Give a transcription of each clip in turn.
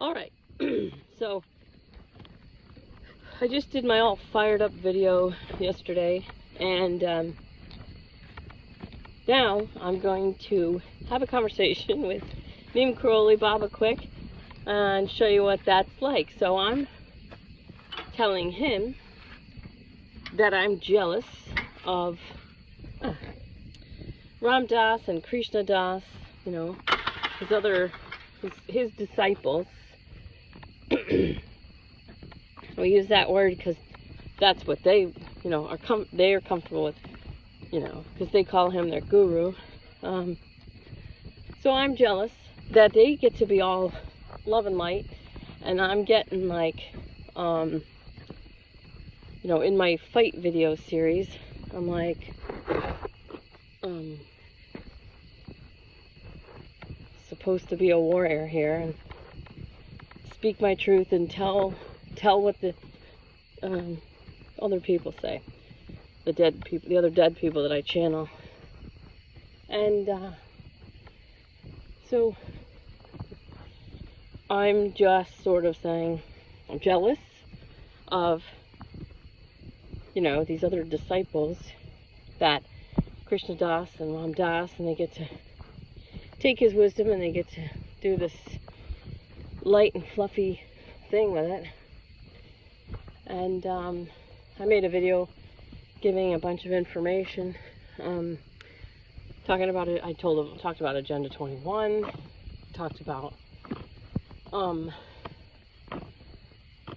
Alright, so I just did my all fired up video yesterday, and now I'm going to have a conversation with Neem Crowley Baba Quick and show you what that's like. So I'm telling him that I'm jealous of Ram Dass and Krishna Das, you know, his disciples. We use that word because that's what they, you know, they are comfortable with, you know, because they call him their guru. So I'm jealous that they get to be all love and light, and I'm getting like, you know, in my fight video series, I'm like, supposed to be a warrior here and speak my truth and tell what the other people say, the dead people, the other dead people that I channel. And so I'm just sort of saying I'm jealous of, you know, these other disciples that Krishna Das and Ram Dass, and they get to take his wisdom and they get to do this light and fluffy thing with it. And I made a video giving a bunch of information, talking about it. Talked about Agenda 21, talked about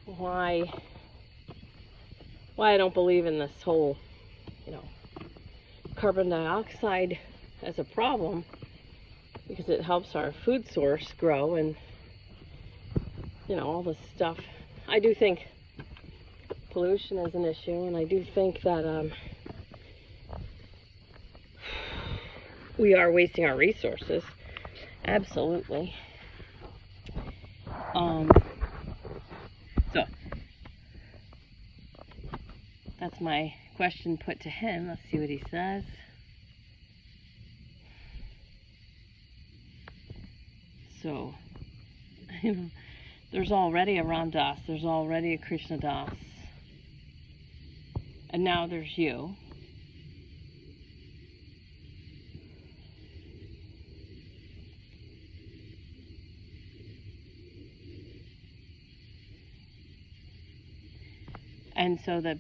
why I don't believe in this whole, you know, carbon dioxide as a problem, because it helps our food source grow and, you know, all this stuff. I do think pollution is an issue, and I do think that we are wasting our resources. Absolutely. So that's my question put to him. Let's see what he says. So, you know, there's already a Ram Dass, there's already a Krishna Das, and now there's you. And so the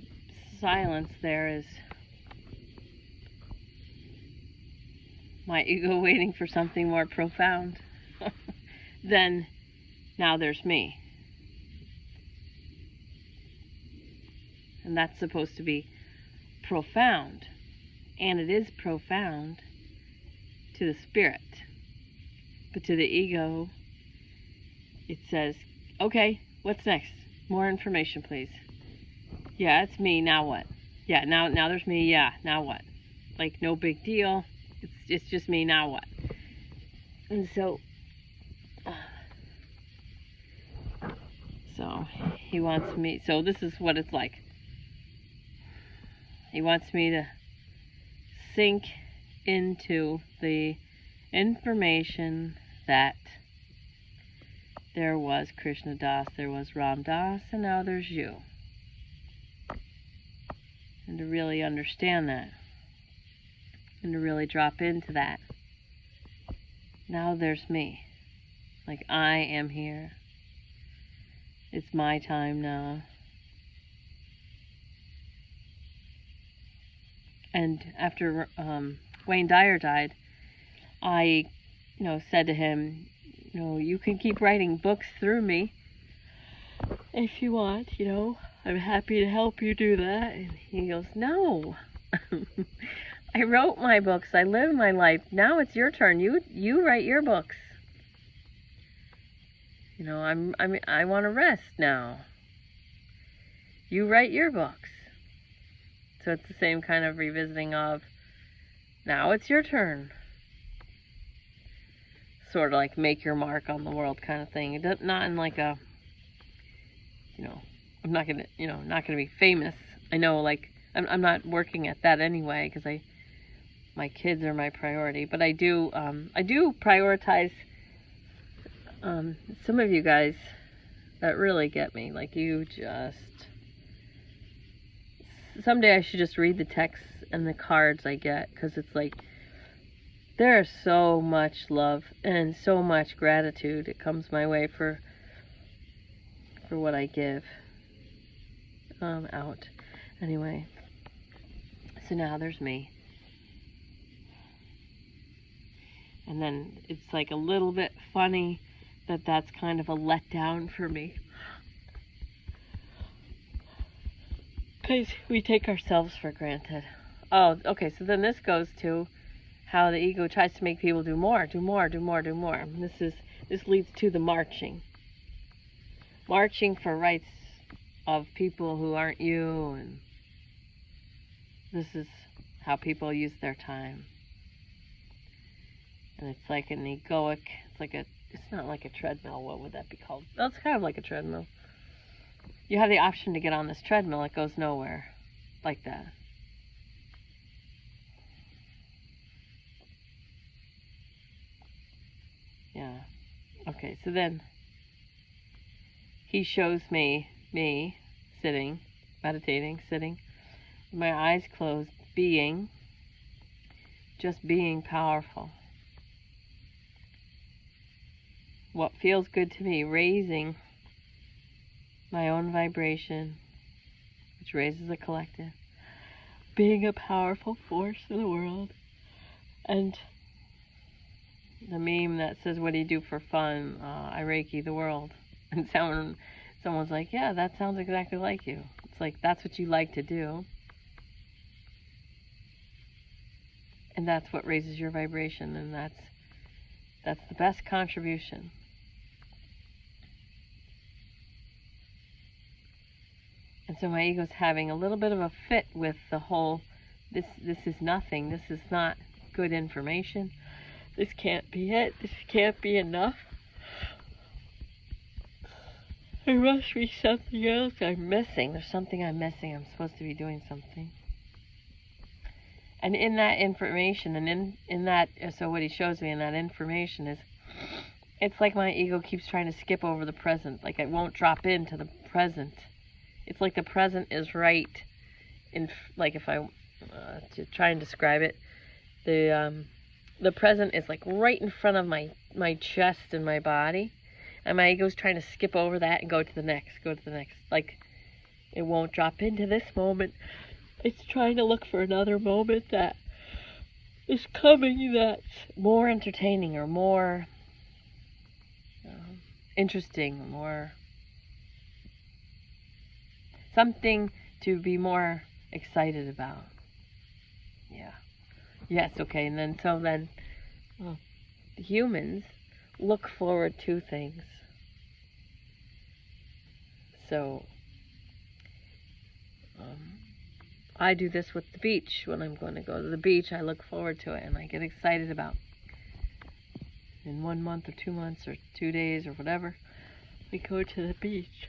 silence there is my ego waiting for something more profound. Then now there's me. And that's supposed to be profound. And it is profound to the spirit. But to the ego, it says, okay, what's next? More information, please. Yeah, it's me, now what? Yeah, now there's me, yeah, now what? Like, no big deal. It's just me, now what? And so he wants me, so this is what it's like. He wants me to sink into the information that there was Krishna Das, there was Ram Dass, and now there's you. And to really understand that, and to really drop into that. Now there's me. Like, I am here. It's my time now. And after Wayne Dyer died, I, you know, said to him, you know, you can keep writing books through me if you want, you know. I'm happy to help you do that. And he goes, no. I wrote my books. I lived my life. Now it's your turn. You write your books. You know, I want to rest now. You write your books. So it's the same kind of revisiting of, now it's your turn. Sort of like make your mark on the world kind of thing. Not in like a, you know, I'm not gonna, you know, not gonna be famous. I know, like, I'm not working at that anyway, because my kids are my priority. But I do prioritize some of you guys that really get me. Like, you just... Someday I should just read the texts and the cards I get, because it's like, there's so much love and so much gratitude that comes my way for what I give out. Anyway, so now there's me. And then it's like a little bit funny that that's kind of a letdown for me. Because we take ourselves for granted. Oh, okay, so then this goes to how the ego tries to make people do more, do more, do more, do more. This leads to the marching. Marching for rights of people who aren't you, and this is how people use their time. And it's like an egoic, it's not like a treadmill, what would that be called? Well, it's kind of like a treadmill. You have the option to get on this treadmill, it goes nowhere, like that. Yeah. Okay, so then he shows me sitting, meditating, sitting, with my eyes closed, just being powerful. What feels good to me, raising my own vibration, which raises the collective, being a powerful force in the world. And the meme that says, what do you do for fun? I Reiki the world. And someone's like, yeah, that sounds exactly like you. It's like, that's what you like to do. And that's what raises your vibration, and that's the best contribution. And so my ego's having a little bit of a fit with the whole, this is nothing, this is not good information, this can't be it, this can't be enough. There must be something else I'm missing. There's something I'm missing. I'm supposed to be doing something. And in that information, and in that, so what he shows me in that information is, it's like my ego keeps trying to skip over the present. Like, it won't drop into the present. It's like the present is right in, like, if I to try and describe it, the present is like right in front of my chest and my body, and my ego's trying to skip over that and go to the next. Like, it won't drop into this moment. It's trying to look for another moment that is coming that's more entertaining or more interesting, more something to be more excited about. Yeah. Yes, okay. And then humans look forward to things. So I do this with the beach. When I'm going to go to the beach, I look forward to it, and I get excited about in 1 month or 2 months or 2 days or whatever, we go to the beach.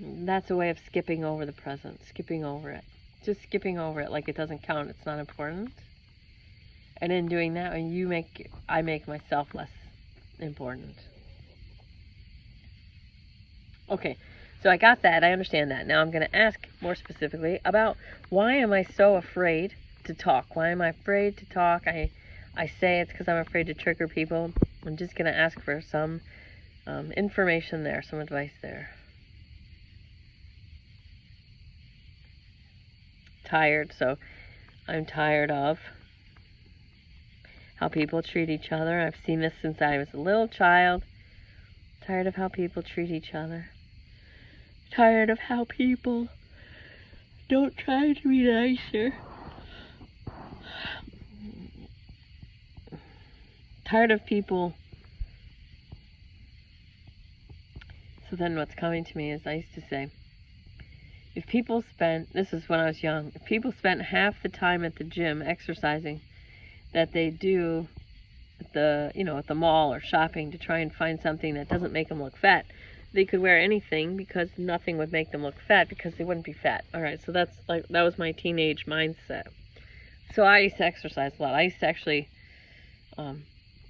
That's a way of skipping over the present, skipping over it. Just skipping over it like it doesn't count, it's not important. And in doing that, I make myself less important. Okay, so I got that, I understand that. Now I'm going to ask more specifically about, why am I so afraid to talk? Why am I afraid to talk? I say it's because I'm afraid to trigger people. I'm just going to ask for some information there, some advice there. Tired, so I'm tired of how people treat each other. I've seen this since I was a little child. Tired of how people treat each other. Tired of how people don't try to be nicer. Tired of people. So then what's coming to me is, I used to say, if people spent, this is when I was young, if people spent half the time at the gym exercising that they do at the mall or shopping to try and find something that doesn't make them look fat, they could wear anything because nothing would make them look fat because they wouldn't be fat. All right, so that was my teenage mindset. So I used to exercise a lot. I used to actually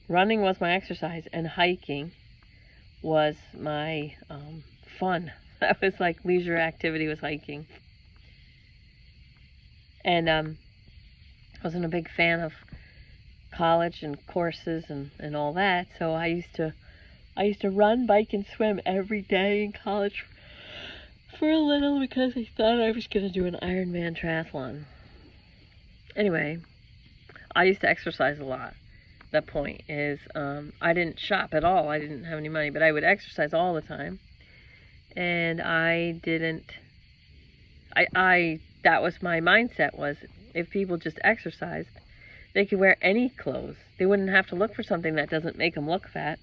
running was my exercise, and hiking was my fun. That was like leisure activity, was hiking. And I wasn't a big fan of college and courses and all that, so I used to run, bike, and swim every day in college for a little because I thought I was going to do an Ironman triathlon. Anyway, I used to exercise a lot. The point is, I didn't shop at all. I didn't have any money, but I would exercise all the time. And that was my mindset, was if people just exercised, they could wear any clothes. They wouldn't have to look for something that doesn't make them look fat.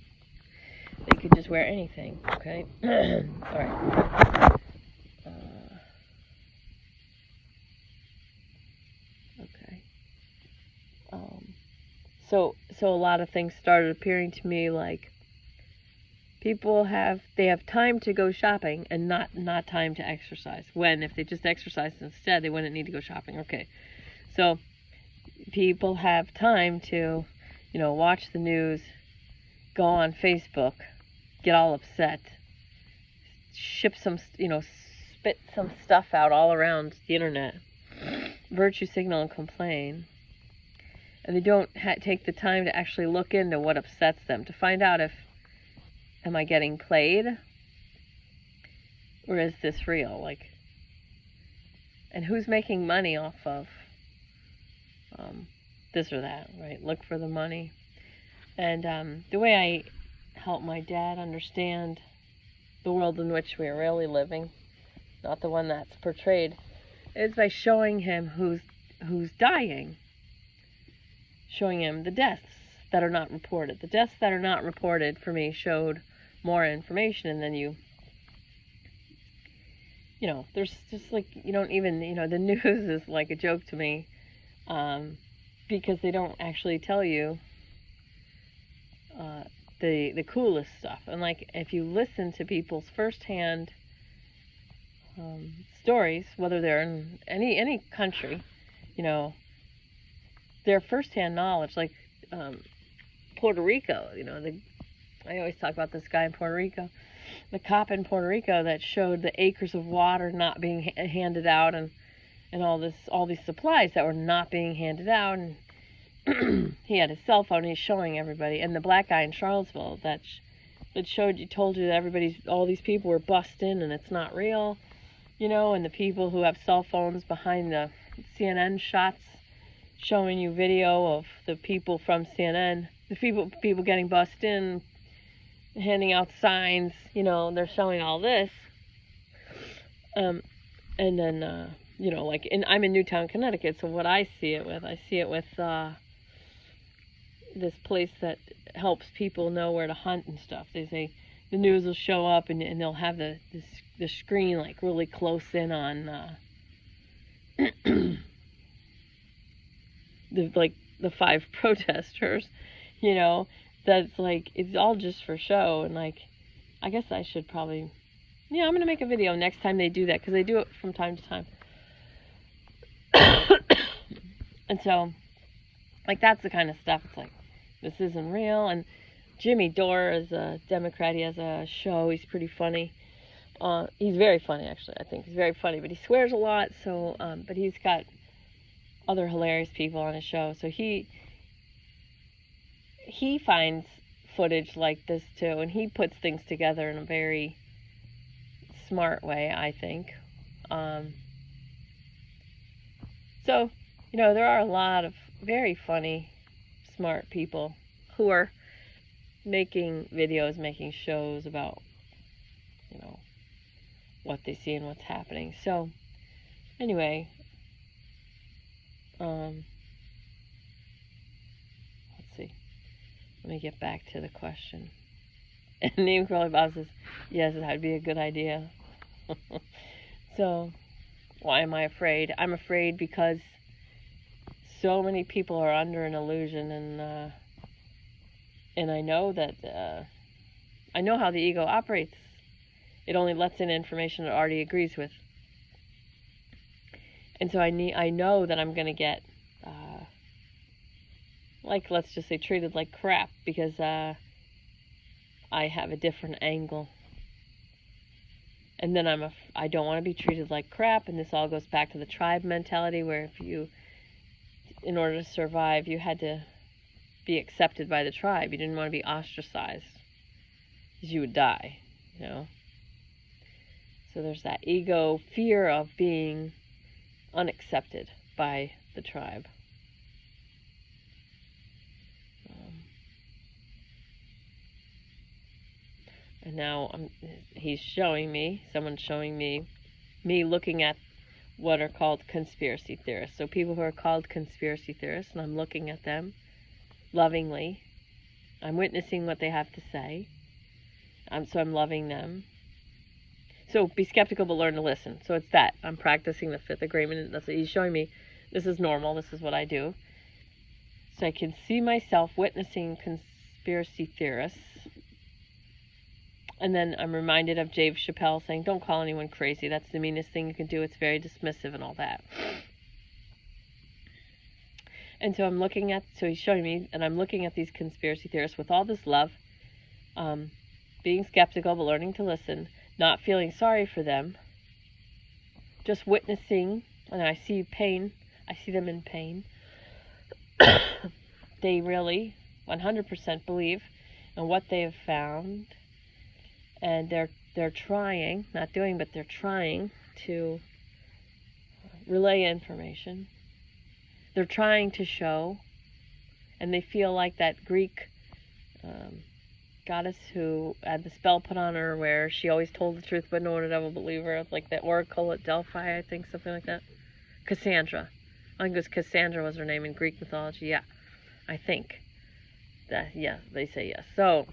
They could just wear anything, okay? All right. Okay. So a lot of things started appearing to me like people have time to go shopping and not time to exercise. When if they just exercised instead, they wouldn't need to go shopping. Okay. So people have time to, watch the news, go on Facebook, get all upset, spit some stuff out all around the internet, virtue signal and complain. And they don't take the time to actually look into what upsets them, to find out am I getting played? Or is this real? And who's making money off of this or that, right? Look for the money. And the way I help my dad understand the world in which we are really living, not the one that's portrayed, is by showing him who's dying. Showing him the deaths that are not reported. The deaths that are not reported, for me, showed more information, and then there's just you don't even, the news is like a joke to me, because they don't actually tell you the coolest stuff. And if you listen to people's firsthand stories, whether they're in any country, their firsthand knowledge, Puerto Rico, I always talk about this guy in Puerto Rico, the cop in Puerto Rico that showed the acres of water not being handed out, and all these supplies that were not being handed out, and he had his cell phone and he's showing everybody. And the black guy in Charlottesville that told you that all these people were bussed in and it's not real, and the people who have cell phones behind the CNN shots showing you video of the people from CNN, the people getting bussed in, handing out signs, they're showing all this. And then, I'm in Newtown, Connecticut, so what I see it with this place that helps people know where to hunt and stuff. They say the news will show up and they'll have the screen really close in on the 5 protesters, that's it's all just for show. And I guess I should probably, I'm gonna make a video next time they do that, because they do it from time to time. And so that's the kind of stuff. It's this isn't real. And Jimmy Dore is a Democrat. He has a show. He's pretty funny. He's very funny, actually. I think he's very funny, but he swears a lot. So but he's got other hilarious people on his show. So he finds footage like this too, and he puts things together in a very smart way, I think. So, there are a lot of very funny, smart people who are making videos, making shows about, what they see and what's happening. So, anyway, let's see. Let me get back to the question. And Name Curly Bob says, yes, that'd be a good idea. So, why am I afraid? I'm afraid because so many people are under an illusion, and I know that I know how the ego operates. It only lets in information it already agrees with. And so I know that I'm going to get like, let's just say, treated like crap because I have a different angle. And then I don't want to be treated like crap, and this all goes back to the tribe mentality, where if you, in order to survive, you had to be accepted by the tribe. You didn't want to be ostracized, because you would die, you know. So there's that ego fear of being unaccepted by the tribe. And now someone's showing me looking at what are called conspiracy theorists. So people who are called conspiracy theorists, and I'm looking at them lovingly. I'm witnessing what they have to say. So I'm loving them. So be skeptical, but learn to listen. So it's that. I'm practicing the fifth agreement. That's what he's showing me. This is normal. This is what I do. So I can see myself witnessing conspiracy theorists. And then I'm reminded of Dave Chappelle saying, don't call anyone crazy. That's the meanest thing you can do. It's very dismissive and all that. And so he's showing me, and I'm looking at these conspiracy theorists with all this love, being skeptical, but learning to listen, not feeling sorry for them, just witnessing, and I see pain. I see them in pain. They really 100% believe in what they have found. And they're trying, not doing, but they're trying to relay information. They're trying to show, and they feel like that Greek goddess who had the spell put on her where she always told the truth but no one would ever believe her, like that oracle at Delphi, I think, something like that. Cassandra. I think it was Cassandra was her name in Greek mythology, yeah. I think. Yeah, they say yes. So,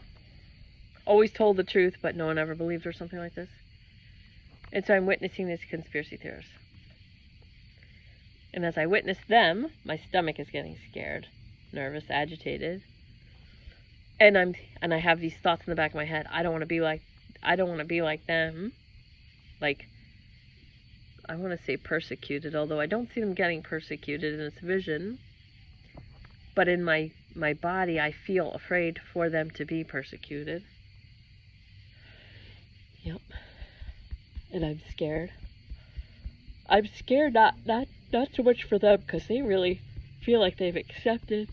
always told the truth, but no one ever believed her, something like this. And so I'm witnessing these conspiracy theorists. And as I witness them, my stomach is getting scared, nervous, agitated. And I have these thoughts in the back of my head. I don't want to be like them. Like, I want to say persecuted, although I don't see them getting persecuted in this vision. But in my body, I feel afraid for them to be persecuted. Yep. And I'm scared. I'm scared not so much for them, because they really feel like they've accepted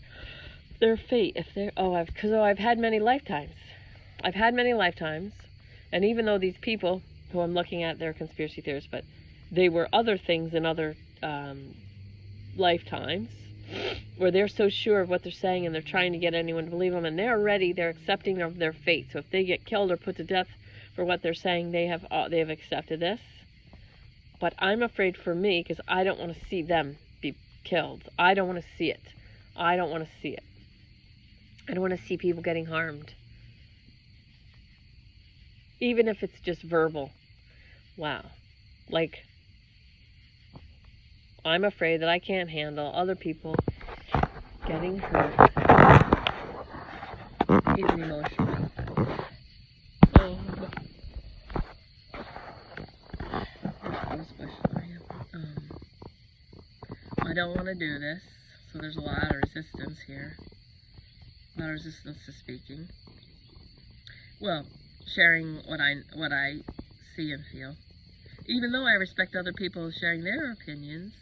their fate. If they're I've had many lifetimes. And even though these people who I'm looking at, they're conspiracy theorists, but they were other things in other lifetimes, where they're so sure of what they're saying and they're trying to get anyone to believe them, and they're accepting of their fate. So if they get killed or put to death for what they're saying, they have accepted this. But I'm afraid for me, because I don't want to see them be killed. I don't want to see it. I don't want to see people getting harmed. Even if it's just verbal. Wow. Like, I'm afraid that I can't handle other people getting hurt, even emotionally. I don't want to do this, so there's a lot of resistance here. A lot of resistance to speaking. Well, sharing what I see and feel. Even though I respect other people sharing their opinions,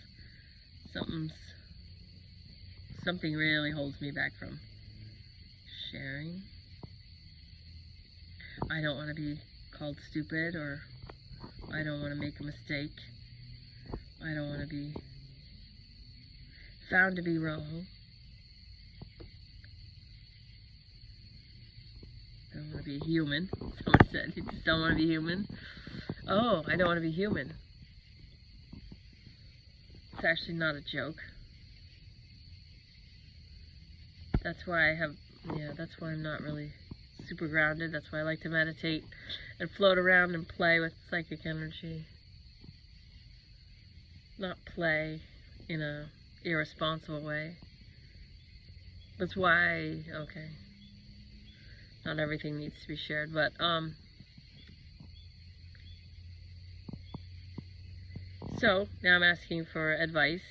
something really holds me back from sharing. I don't want to be called stupid, or I don't want to make a mistake. I don't want to be found to be wrong. I don't want to be human. Someone said, you just don't want to be human. Oh, I don't want to be human. It's actually not a joke. That's why that's why I'm not really super grounded. That's why I like to meditate and float around and play with psychic energy. Not play in a irresponsible way. That's why, okay, not everything needs to be shared, but so now I'm asking for advice.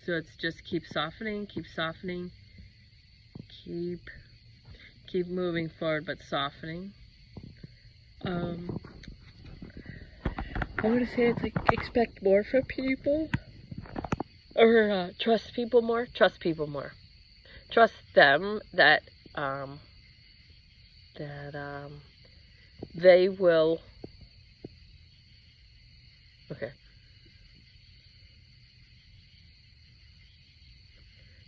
So it's just keep softening, keep moving forward, but softening. I want to say it's like expect more from people, or trust people more. Trust people more. Trust them that they will. Okay.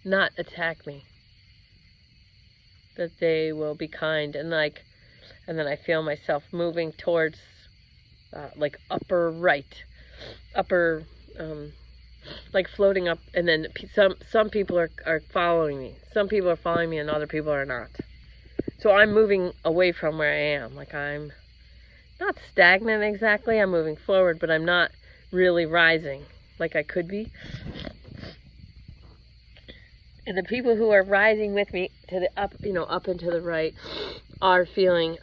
Not attack me. That they will be kind, and then I feel myself moving towards like upper right, like floating up, and then some people are following me. Some people are following me, and other people are not. So I'm moving away from where I am. Like I'm not stagnant exactly. I'm moving forward, but I'm not really rising like I could be. And the people who are rising with me to the up, up and to the right, are feeling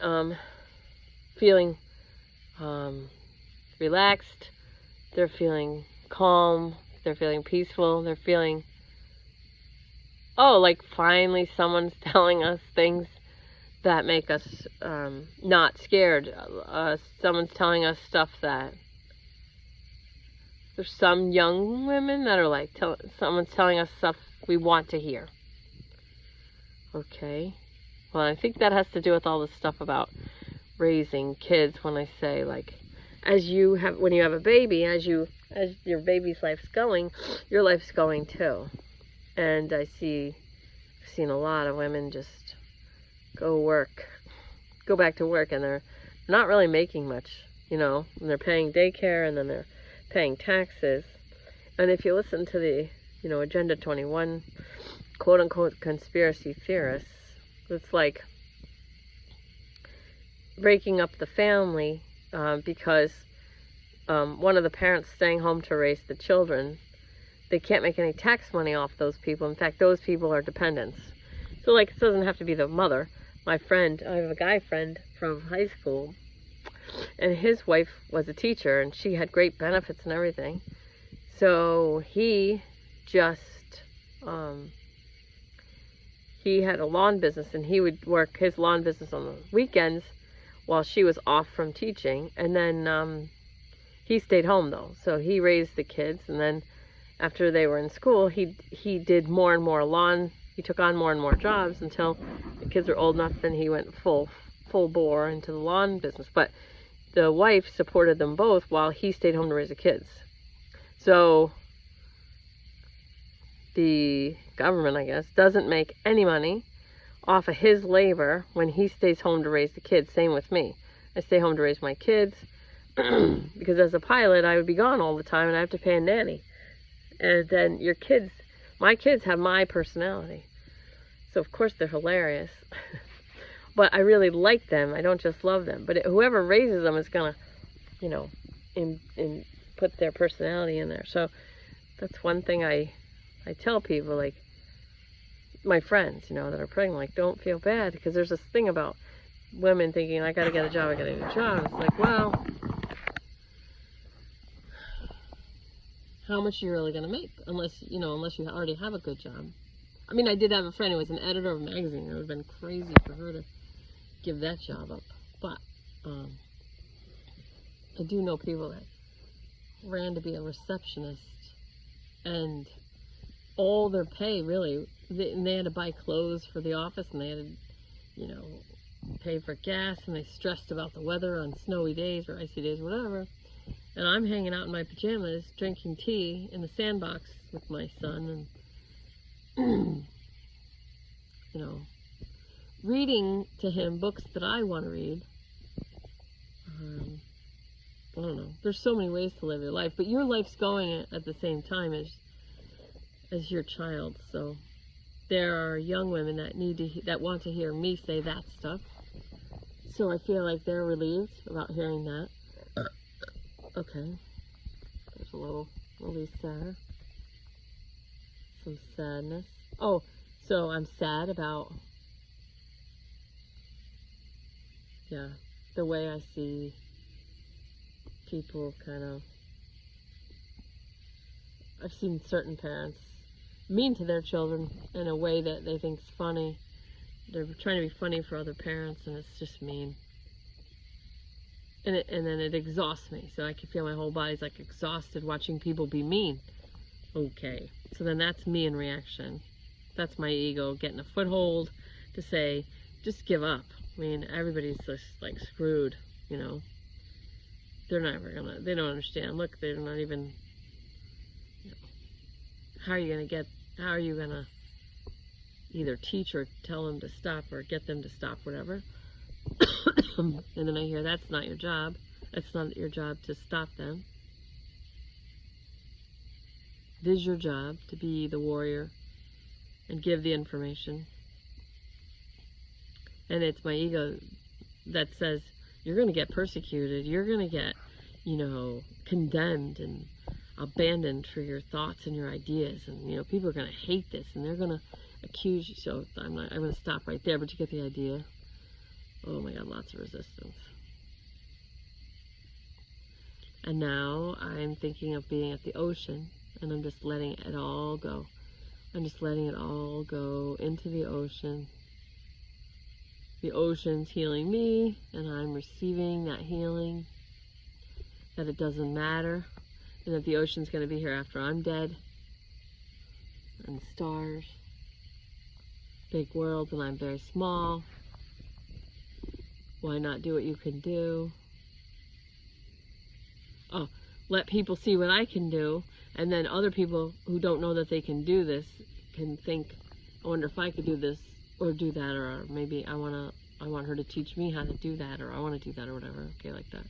relaxed. They're feeling calm. They're feeling peaceful. They're feeling, like finally someone's telling us things that make us not scared. Someone's telling us stuff that, there's some young women that are like, someone's telling us stuff we want to hear. Okay. Well, I think that has to do with all this stuff about raising kids. When I say, like, when you have a baby, as your baby's life's going, your life's going too. And I've seen a lot of women just go back to work, and they're not really making much, and they're paying daycare, and then they're paying taxes. And if you listen to the, Agenda 21, quote-unquote conspiracy theorists, it's like breaking up the family because one of the parents staying home to raise the children, they can't make any tax money off those people. In fact, those people are dependents. So, like, it doesn't have to be the mother. I have a guy friend from high school, and his wife was a teacher, and she had great benefits and everything. So he just, he had a lawn business, and he would work his lawn business on the weekends while she was off from teaching. And then he stayed home, though. So he raised the kids, and then after they were in school, he did more and more lawn. He took on more and more jobs until the kids were old enough, and he went full bore into the lawn business. But the wife supported them both while he stayed home to raise the kids. So the government, I guess, doesn't make any money off of his labor when he stays home to raise the kids. Same with me. I stay home to raise my kids because as a pilot, I would be gone all the time, and I have to pay a nanny. And then my kids have my personality. So, of course, they're hilarious. But I really like them. I don't just love them. But whoever raises them is going to, put their personality in there. So that's one thing I tell people, like, my friends, that are pregnant, like, don't feel bad. Because there's this thing about women thinking, I got to get a job, I got to get a job. It's like, well, how much are you really going to make? Unless you already have a good job. I mean, I did have a friend who was an editor of a magazine. It would have been crazy for her to give that job up. But I do know people that ran to be a receptionist, and all their pay, really, they had to buy clothes for the office, and they had to, pay for gas, and they stressed about the weather on snowy days or icy days, whatever. And I'm hanging out in my pajamas, drinking tea in the sandbox with my son, and, reading to him books that I want to read. I don't know. There's so many ways to live your life, but your life's going at the same time as your child. So there are young women that want to hear me say that stuff. So I feel like they're relieved about hearing that. Okay. There's a little release there. Some sadness. Oh, so I'm sad about, the way I see people I've seen certain parents mean to their children in a way that they think is funny. They're trying to be funny for other parents, and it's just mean. And then it exhausts me. So I can feel my whole body's like exhausted watching people be mean. Okay, so then that's me in reaction. That's my ego getting a foothold to say, just give up. I mean, everybody's just like screwed, you know. They're never gonna, they don't understand. Look, they're not even, you know, how are you gonna either teach or tell them to stop or get them to stop, whatever. And then I hear, that's not your job. It's not your job to stop them. It is your job to be the warrior and give the information. And it's my ego that says, you're going to get persecuted. You're going to get, you know, condemned and abandoned for your thoughts and your ideas. And, you know, people are going to hate this and they're going to accuse you. So I'm going to stop right there, but you get the idea. Oh my God, lots of resistance. And now I'm thinking of being at the ocean, and I'm just letting it all go. I'm just letting it all go into the ocean. The ocean's healing me, and I'm receiving that healing. That it doesn't matter, and that the ocean's going to be here after I'm dead. And stars. Big world, and I'm very small. Why not do what you can do? Oh, let people see what I can do, and then other people who don't know that they can do this can think, I wonder if I could do this or do that, or maybe I want her to teach me how to do that, or I want to do that, or whatever. Okay, like that.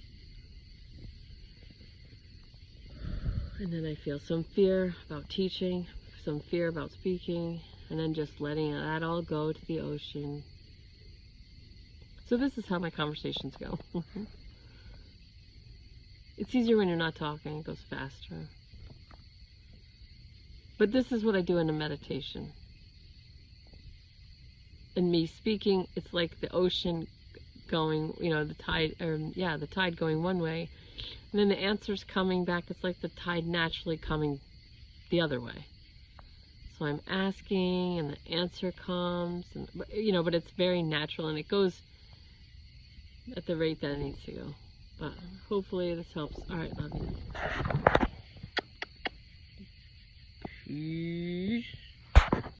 And then I feel some fear about teaching, some fear about speaking, and then just letting that all go to the ocean. So this is how my conversations go. It's easier when you're not talking, it goes faster. But this is what I do in a meditation. And me speaking, it's like the ocean going, you know, the tide going one way. And then the answer's coming back, it's like the tide naturally coming the other way. So I'm asking, and the answer comes, and, you know, but it's very natural, and it goes at the rate that it needs to go. But hopefully this helps. All right, love you. Peace.